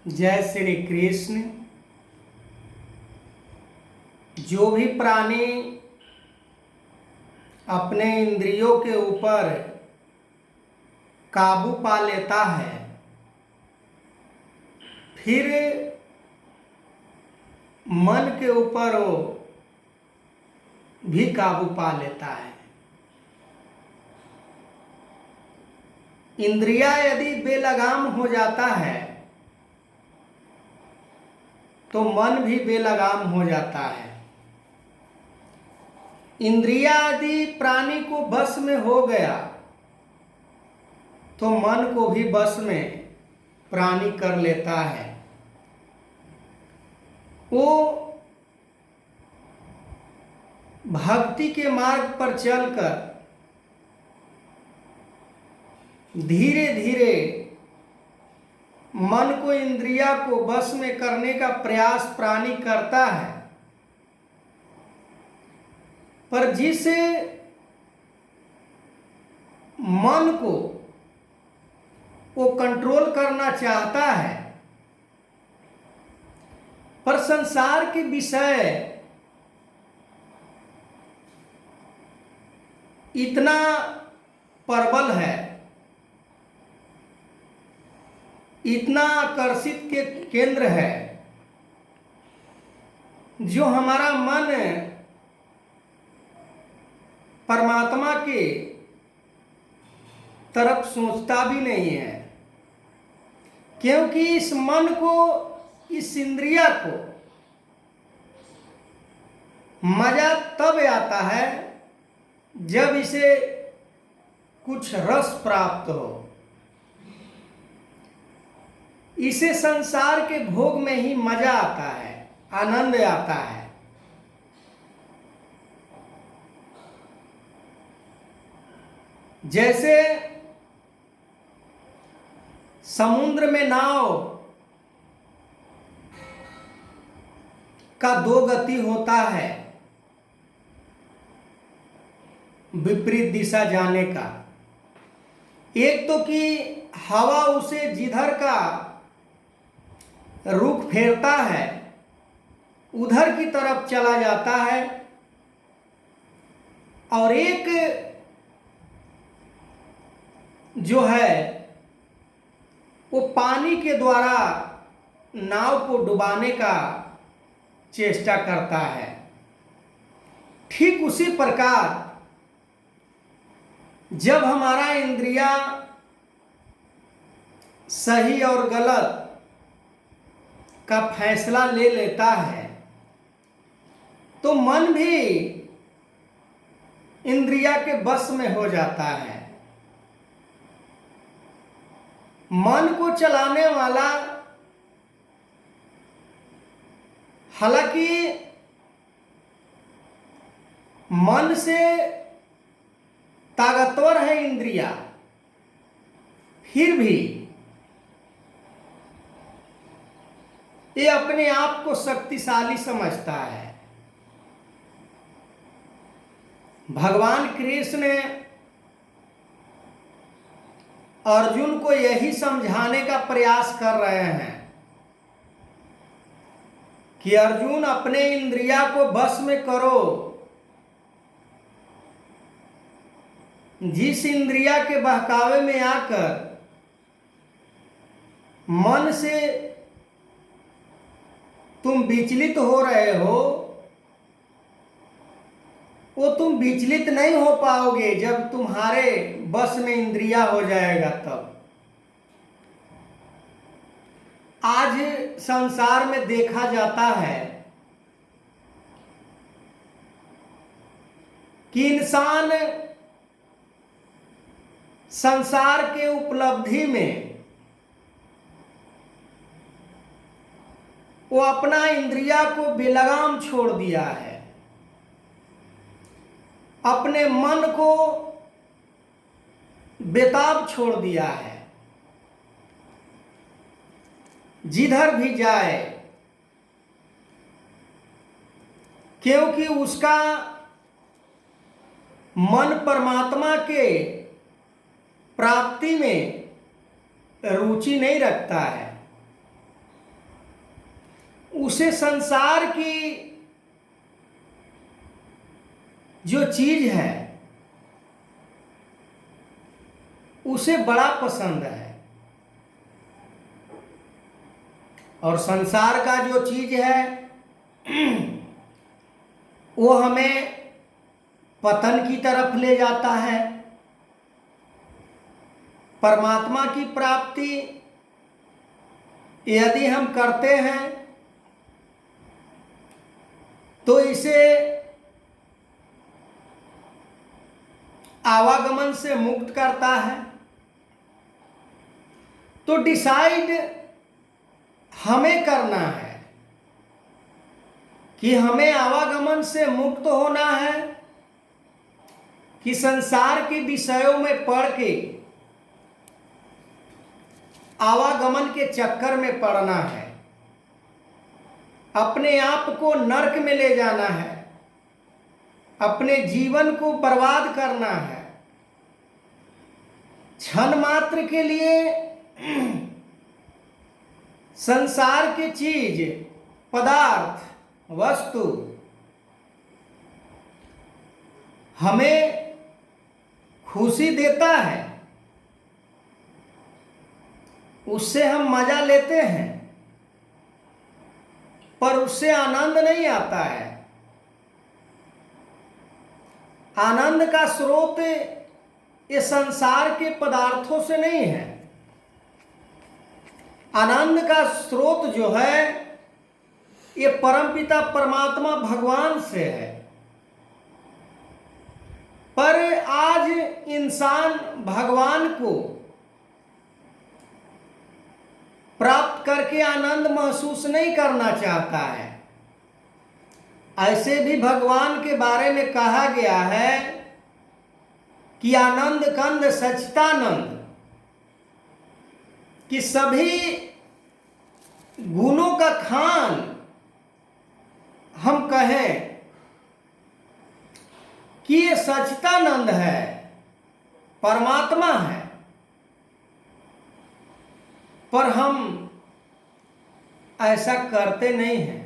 जय श्री कृष्ण। जो भी प्राणी अपने इंद्रियों के ऊपर काबू पा लेता है, फिर मन के ऊपर वो भी काबू पा लेता है। इंद्रियां यदि बेलगाम हो जाता है तो मन भी बेलगाम हो जाता है। इंद्रियां यदि प्राणी को बस में हो गया तो मन को भी बस में प्राणी कर लेता है। वो भक्ति के मार्ग पर चलकर धीरे धीरे मन को इंद्रिया को बस में करने का प्रयास प्राणी करता है, पर जिस मन को वो कंट्रोल करना चाहता है, पर संसार के विषय इतना प्रबल है, इतना आकर्षित के केंद्र है, जो हमारा मन परमात्मा के तरफ सोचता भी नहीं है। क्योंकि इस मन को, इस इंद्रिया को मजा तब आता है जब इसे कुछ रस प्राप्त हो। इसे संसार के भोग में ही मजा आता है, आनंद आता है। जैसे समुद्र में नाव का दो गति होता है, विपरीत दिशा जाने का। एक तो कि हवा उसे जिधर का रुख फेरता है उधर की तरफ चला जाता है, और एक जो है वो पानी के द्वारा नाव को डुबाने का चेष्टा करता है। ठीक उसी प्रकार जब हमारा इंद्रिया सही और गलत का फैसला ले लेता है तो मन भी इंद्रिया के बस में हो जाता है। मन को चलाने वाला हालांकि मन से ताकतवर है इंद्रिया, फिर भी ये अपने आप को शक्तिशाली समझता है। भगवान कृष्ण अर्जुन को यही समझाने का प्रयास कर रहे हैं कि अर्जुन अपने इंद्रिया को बस में करो। जिस इंद्रिया के बहकावे में आकर मन से तुम विचलित हो रहे हो, वो तुम विचलित नहीं हो पाओगे जब तुम्हारे बस में इंद्रिया हो जाएगा तब। आज संसार में देखा जाता है कि इंसान संसार के उपलब्धि में वो अपना इंद्रिया को बेलगाम छोड़ दिया है, अपने मन को बेताब छोड़ दिया है। जिधर भी जाए, क्योंकि उसका मन परमात्मा के प्राप्ति में रुचि नहीं रखता है। उसे संसार की जो चीज है उसे बड़ा पसंद है, और संसार का जो चीज है वो हमें पतन की तरफ ले जाता है। परमात्मा की प्राप्ति यदि हम करते हैं तो इसे आवागमन से मुक्त करता है। तो डिसाइड हमें करना है कि हमें आवागमन से मुक्त होना है कि संसार के विषयों में पड़ के आवागमन के चक्कर में पड़ना है, अपने आप को नरक में ले जाना है, अपने जीवन को बर्बाद करना है। क्षण मात्र के लिए संसार की चीज, पदार्थ, वस्तु हमें खुशी देता है, उससे हम मजा लेते हैं, पर उससे आनंद नहीं आता है। आनंद का स्रोत ये संसार के पदार्थों से नहीं है। आनंद का स्रोत जो है ये परमपिता परमात्मा भगवान से है। पर आज इंसान भगवान को प्राप्त करके आनंद महसूस नहीं करना चाहता है। ऐसे भी भगवान के बारे में कहा गया है कि आनंद कंद सच्चिदानंद, कि सभी गुणों का खान हम कहें कि ये सच्चिदानंद है, परमात्मा है, पर हम ऐसा करते नहीं हैं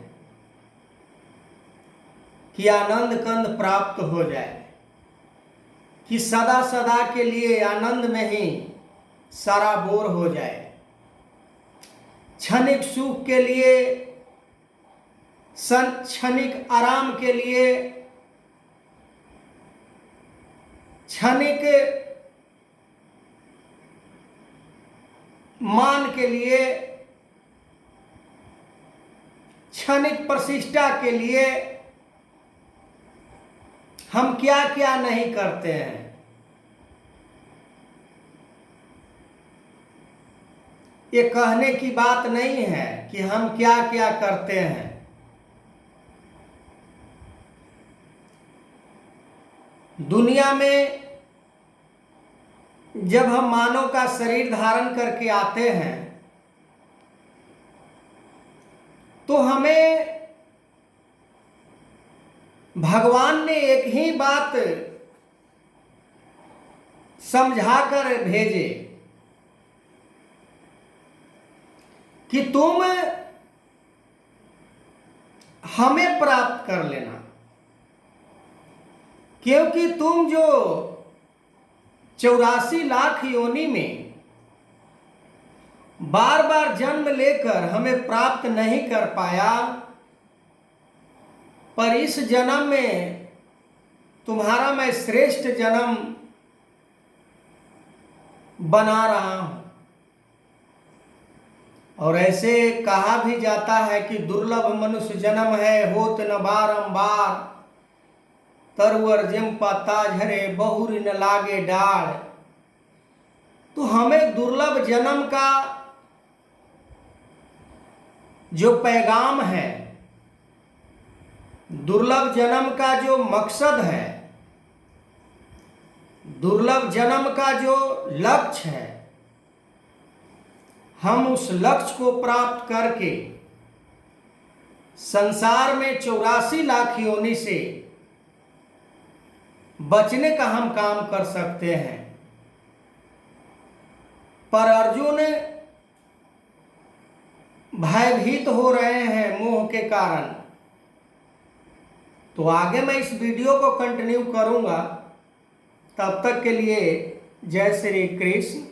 कि आनंद कंद प्राप्त हो जाए, कि सदा सदा के लिए आनंद में ही सारा बोर हो जाए। क्षणिक सुख के लिए, क्षणिक आराम के लिए, क्षणिक मान के लिए, क्षणिक प्रतिष्ठा के लिए हम क्या क्या नहीं करते हैं। ये कहने की बात नहीं है कि हम क्या क्या करते हैं। दुनिया में जब हम मानव का शरीर धारण करके आते हैं तो हमें भगवान ने एक ही बात समझाकर भेजे कि तुम हमें प्राप्त कर लेना, क्योंकि तुम जो 84 लाख योनि में बार बार जन्म लेकर हमें प्राप्त नहीं कर पाया, पर इस जन्म में तुम्हारा मैं श्रेष्ठ जन्म बना रहा हूं। और ऐसे कहा भी जाता है कि दुर्लभ मनुष्य जन्म है, होत न बारंबार, तरवर जिम पाता झरे बहुरी न लागे डाढ़। तो हमें दुर्लभ जन्म का जो पैगाम है, दुर्लभ जन्म का जो मकसद है, दुर्लभ जन्म का जो लक्ष्य है, हम उस लक्ष्य को प्राप्त करके संसार में 84 लाख योनि से बचने का हम काम कर सकते हैं। पर अर्जुन भयभीत हो रहे हैं मोह के कारण। तो आगे मैं इस वीडियो को कंटिन्यू करूंगा। तब तक के लिए जय श्री कृष्ण।